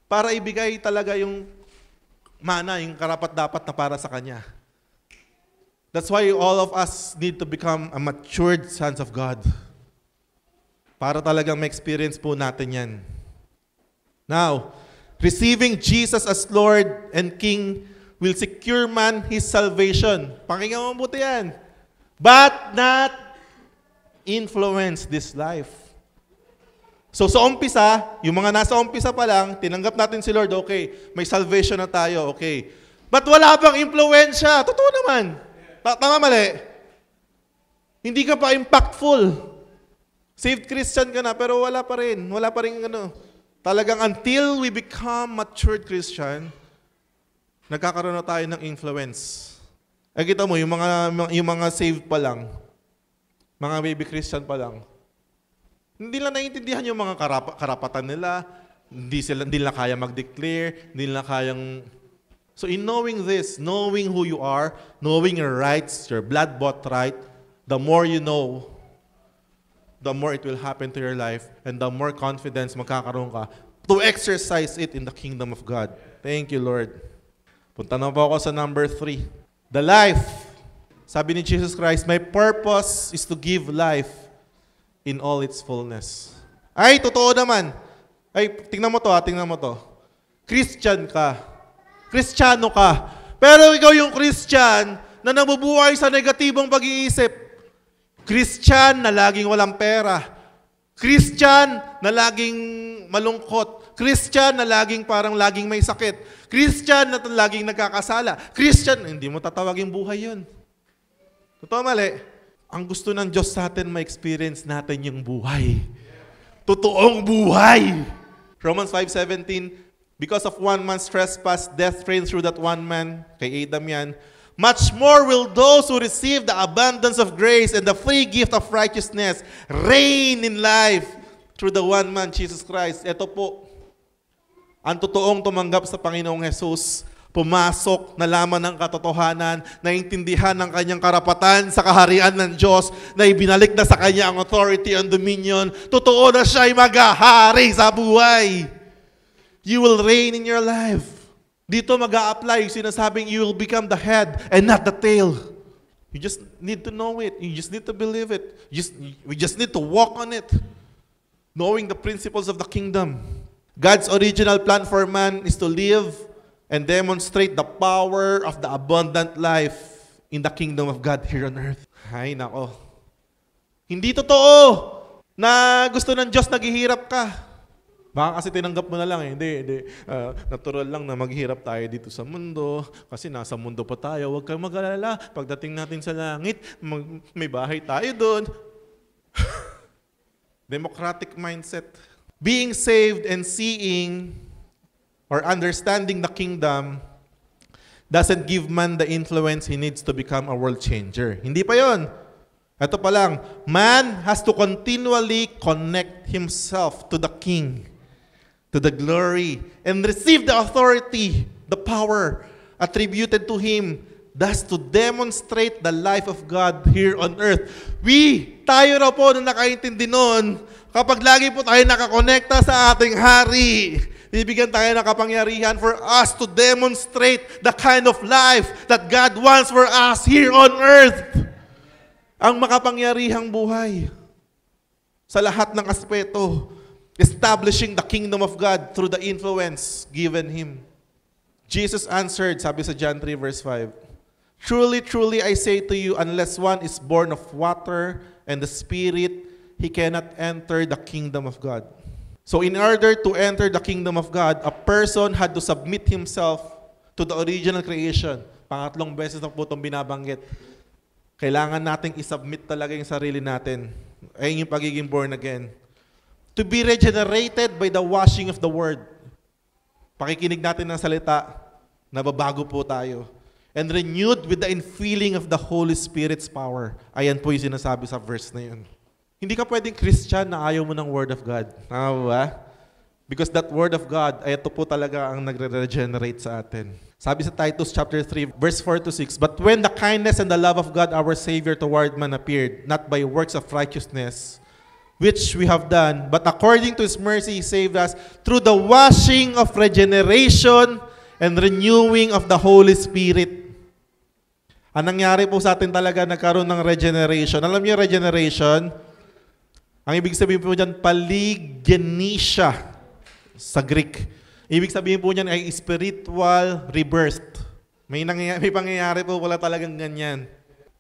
para ibigay talaga yung mana, yung karapat-dapat na para sa kanya. That's why all of us need to become a matured sons of God. Para talagang ma-experience po natin yan. Now, receiving Jesus as Lord and King will secure man his salvation. Pakinggan mo buti yan. But not influence this life. So sa umpisa, yung mga nasa umpisa pa lang, tinanggap natin si Lord, okay, may salvation na tayo, okay. But wala pang impluensya. Totoo naman. Tama, mali? Hindi ka pa impactful. Saved Christian ka na, pero wala pa rin. Wala pa rin Talagang until we become matured Christian, nagkakaroon na tayo ng influence. Kita mo, yung mga saved pa lang, mga baby Christian pa lang, hindi nila naiintindihan yung mga karapatan nila, hindi nila kaya mag-declare, hindi nila kayang... So in knowing this, knowing who you are, knowing your rights, your blood-bought right, the more you know, the more it will happen to your life, and the more confidence magkakaroon ka to exercise it in the kingdom of God. Thank you, Lord. Punta na po ako sa number 3. The life. Sabi ni Jesus Christ, my purpose is to give life in all its fullness. Ay, totoo naman. Ay, tingnan mo to. Christian ka. Kristiyano ka. Pero ikaw yung Christian na nabubuhay sa negatibong pag-iisip. Christian na laging walang pera. Christian na laging malungkot. Christian na laging may sakit. Christian na laging nagkakasala. Christian, hindi mo tatawagin buhay yun. Totoo mali? Ang gusto ng Diyos sa atin, ma-experience natin yung buhay. Totoong buhay. Romans 5:17, because of one man's trespass, death reigned through that one man, kay Adam yan, much more will those who receive the abundance of grace and the free gift of righteousness reign in life through the one man, Jesus Christ. Ito po, ang totoong tumanggap sa Panginoong Jesus, pumasok, nalaman ng katotohanan, naintindihan ng kanyang karapatan sa kaharian ng Diyos, na ibinalik na sa kanya ang authority and dominion. Totoo na siya ay maghahari sa buhay. You will reign in your life. Dito mag-a-apply yung sinasabing you will become the head and not the tail. You just need to know it. You just need to believe it. We just need to walk on it. knowing the principles of the kingdom. God's original plan for man is to live and demonstrate the power of the abundant life in the kingdom of God here on earth. Ay, nako. Hindi totoo na gusto ng Diyos naghihirap ka. Baka kasi tinanggap mo na lang eh. Hindi. Natural lang na maghirap tayo dito sa mundo. Kasi nasa mundo pa tayo. Huwag kang mag-alala. Pagdating natin sa langit, may bahay tayo doon. Democratic mindset. Being saved and seeing or understanding the kingdom doesn't give man the influence he needs to become a world changer. Hindi pa yon. Ito pa lang. Man has to continually connect himself to the King, to the glory, and receive the authority, the power attributed to him, thus to demonstrate the life of God here on earth. Tayo raw po na nakaintindi noon, kapag lagi po tayo nakakonekta sa ating hari, bibigyan tayo ng kapangyarihan for us to demonstrate the kind of life that God wants for us here on earth. Ang makapangyarihang buhay sa lahat ng aspeto, establishing the kingdom of God through the influence given him. Jesus answered, sabi sa John 3 verse 5, "Truly, truly, I say to you, unless one is born of water and the Spirit, he cannot enter the kingdom of God." So in order to enter the kingdom of God, a person had to submit himself to the original creation. Pangatlong beses na po itong binabanggit. Kailangan nating isubmit talaga yung sarili natin. Ayun yung pagiging born again. To be regenerated by the washing of the word. Pakikinig natin ng salita, nababago po tayo. And renewed with the infilling of the Holy Spirit's power. Ayan po yung sinasabi sa verse na yun. Hindi ka pwedeng Christian na ayaw mo ng Word of God. Tama ba? Because that Word of God, ay ito po talaga ang nagre-regenerate sa atin. Sabi sa Titus chapter 3, verse 4-6, "But when the kindness and the love of God our Savior toward man appeared, not by works of righteousness, which we have done, but according to His mercy He saved us through the washing of regeneration and renewing of the Holy Spirit." Ang nangyari po sa atin talaga, nagkaroon ng regeneration. Alam niyo regeneration? Ang ibig sabihin po dyan, paligenesia sa Greek. Ibig sabihin po niyan ay spiritual rebirth. May pangyayari po wala talagang ganyan.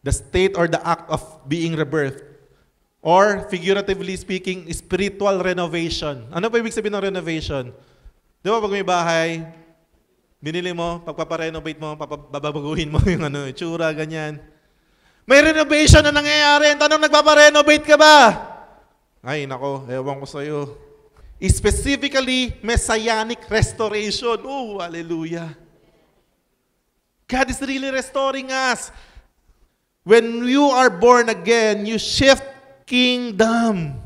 The state or the act of being rebirthed. Or, figuratively speaking, spiritual renovation. Ano pa ibig sabihin ng renovation? Di ba pag may bahay, binili mo, pagpaparenovate mo, babaguhin mo yung itsura, ganyan. May renovation na nangyayari. Ang tanong, nagpaparenovate ka ba? Ay, nako, ewan ko sa'yo. Specifically, messianic restoration. Oh, hallelujah. God is really restoring us. When you are born again, you shift kingdom.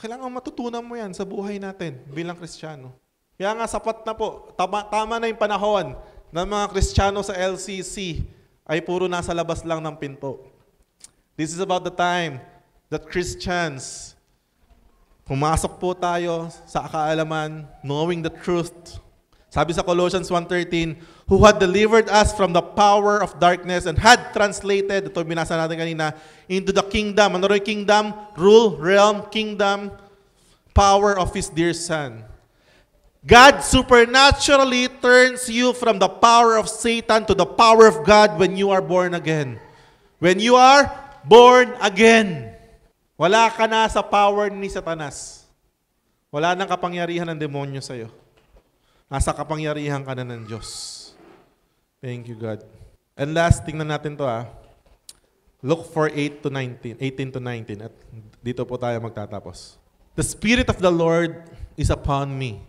Kailangan matutunan mo yan sa buhay natin bilang Kristiyano. Kaya nga sapat na po. Tama na yung panahon ng mga Kristiyano sa LCC ay puro nasa labas lang ng pinto. This is about the time that Christians, pumasok po tayo sa kaalaman, knowing the truth. Sabi sa Colossians 1:13, "Who had delivered us from the power of darkness and had translated," ito binasa natin kanina, "into the kingdom." Ano rin kingdom? Rule, realm, kingdom, power of His dear Son. God supernaturally turns you from the power of Satan to the power of God when you are born again. When you are born again. Wala ka na sa power ni Satanas. Wala nang kapangyarihan ng demonyo sa'yo. Nasa kapangyarihan ka na ng Diyos. Thank you, God. And last, tingnan natin to Luke 4:18-19. At dito po tayo magtatapos. "The Spirit of the Lord is upon me,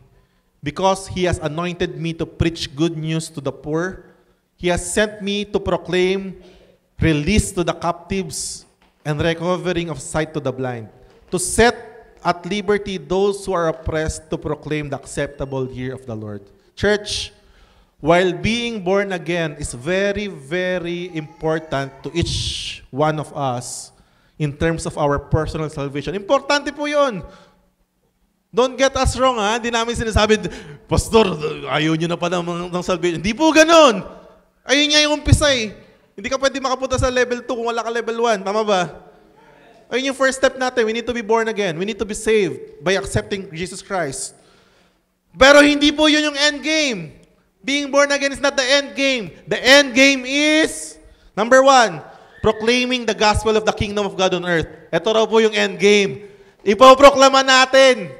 because He has anointed me to preach good news to the poor. He has sent me to proclaim release to the captives and recovering of sight to the blind, to set at liberty those who are oppressed, to proclaim the acceptable year of the Lord." Church, while being born again is very, very important to each one of us in terms of our personal salvation. Importante po yun. Don't get us wrong, Hindi namin sinasabi, "Pastor, ayaw nyo na pa ng salvation." Hindi po ganun. Ayun nga yung umpisa eh. Hindi ka pwede makapunta sa level 2 kung wala ka level 1. Tama ba? Ayun yung first step natin. We need to be born again. We need to be saved by accepting Jesus Christ. Pero hindi po yun yung end game. Being born again is not the end game. The end game is, number 1, proclaiming the gospel of the kingdom of God on earth. Ito raw po yung end game. Ipoproklama natin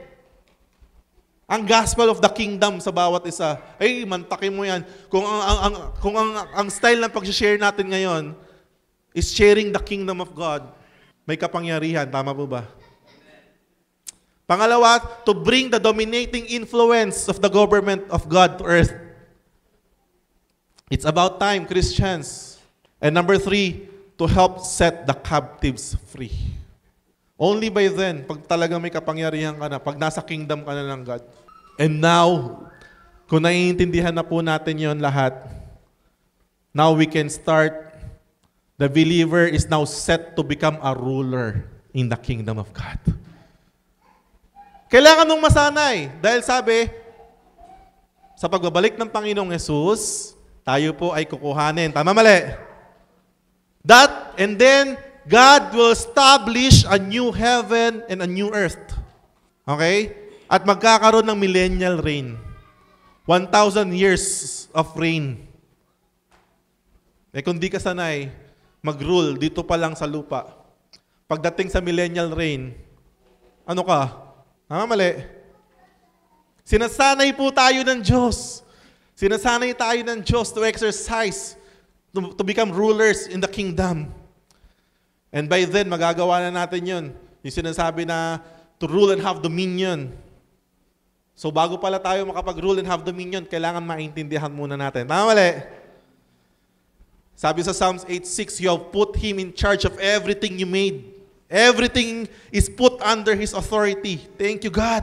ang gospel of the kingdom sa bawat isa. Ay, mantakin mo yan. Kung ang style ng pag-share natin ngayon is sharing the kingdom of God, may kapangyarihan. Tama po ba? Pangalawa, to bring the dominating influence of the government of God to earth. It's about time, Christians. And number 3, to help set the captives free. Only by then, pag talagang may kapangyarihan ka na, pag nasa kingdom ka na ng God. And now, kung naiintindihan na po natin yon lahat, now we can start. The believer is now set to become a ruler in the kingdom of God. Kailangan mong masanay. Dahil sabi, sa pagbabalik ng Panginoong Yesus, tayo po ay kukuhanin. Tama, mali? That, and then, God will establish a new heaven and a new earth. Okay? At magkakaroon ng millennial reign. 1,000 years of reign. Eh kung di ka sanay, mag-rule dito pa lang sa lupa. Pagdating sa millennial reign, ano ka? Mali. Sinasanay po tayo ng Diyos. Sinasanay tayo ng Diyos to exercise, to become rulers in the kingdom. And by then, magagawa na natin yun. Yung sinasabi na to rule and have dominion. So bago pala tayo makapag-rule and have dominion, kailangan maintindihan muna natin. Tama, mali? Sabi sa Psalms 8:6, you have put Him in charge of everything you made. Everything is put under His authority. Thank you, God.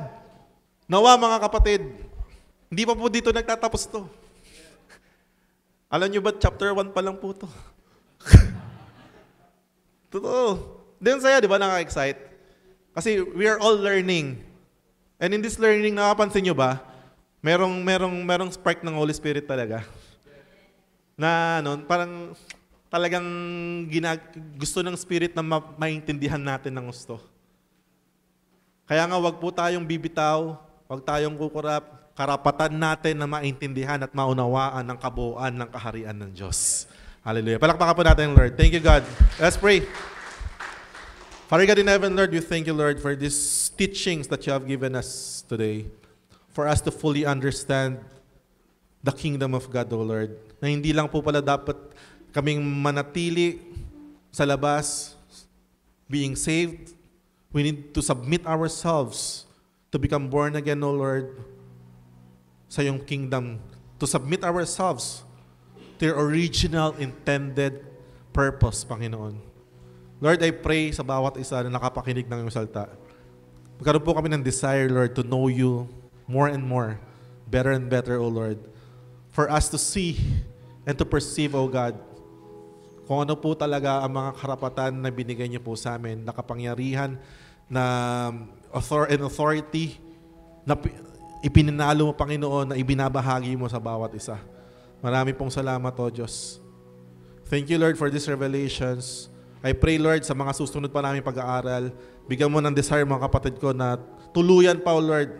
Nawa, mga kapatid, hindi pa po dito nagtatapos to. Alam nyo ba, chapter 1 pa lang po to. Totoo. Din saya, di ba, nakaka-excite? Kasi we are all learning. And in this learning, nakapansin nyo ba, merong spark ng Holy Spirit talaga. Na parang talagang gusto ng Spirit na maintindihan natin ng gusto. Kaya nga, wag po tayong bibitaw, wag tayong kukurap. Karapatan natin na maintindihan at maunawaan ang kabuuan ng kaharian ng Diyos. Hallelujah. Palakpakan po natin, Lord. Thank you, God. Let's pray. Father God in heaven, Lord, we thank you, Lord, for these teachings that you have given us today. For us to fully understand the kingdom of God, O Lord. Na hindi lang po pala dapat kaming manatili sa labas, being saved. We need to submit ourselves to become born again, O Lord, sa iyong kingdom. To submit ourselves to your original intended purpose, Panginoon. Lord, I pray sa bawat isa na nakapakinig ng iyong salita. Magkaroon po kami ng desire, Lord, to know you more and more, better and better, O Lord. For us to see and to perceive, O God, kung ano po talaga ang mga karapatan na binigay niyo po sa amin, na kapangyarihan, na authority, na ipinanalo mo, Panginoon, na ibinabahagi mo sa bawat isa. Marami pong salamat, O Diyos. Thank you, Lord, for these revelations. I pray, Lord, sa mga susunod pa namin pag-aaral, bigyan mo ng desire, mga kapatid ko, na tuluyan pa, O Lord,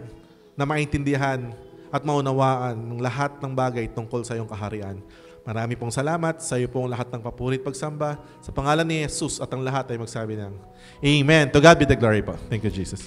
na maintindihan at maunawaan ng lahat ng bagay tungkol sa iyong kaharian. Marami pong salamat sa iyo pong lahat ng papurit pagsamba. Sa pangalan ni Jesus at ang lahat ay magsabi ng Amen. To God be the glory po. Thank you, Jesus.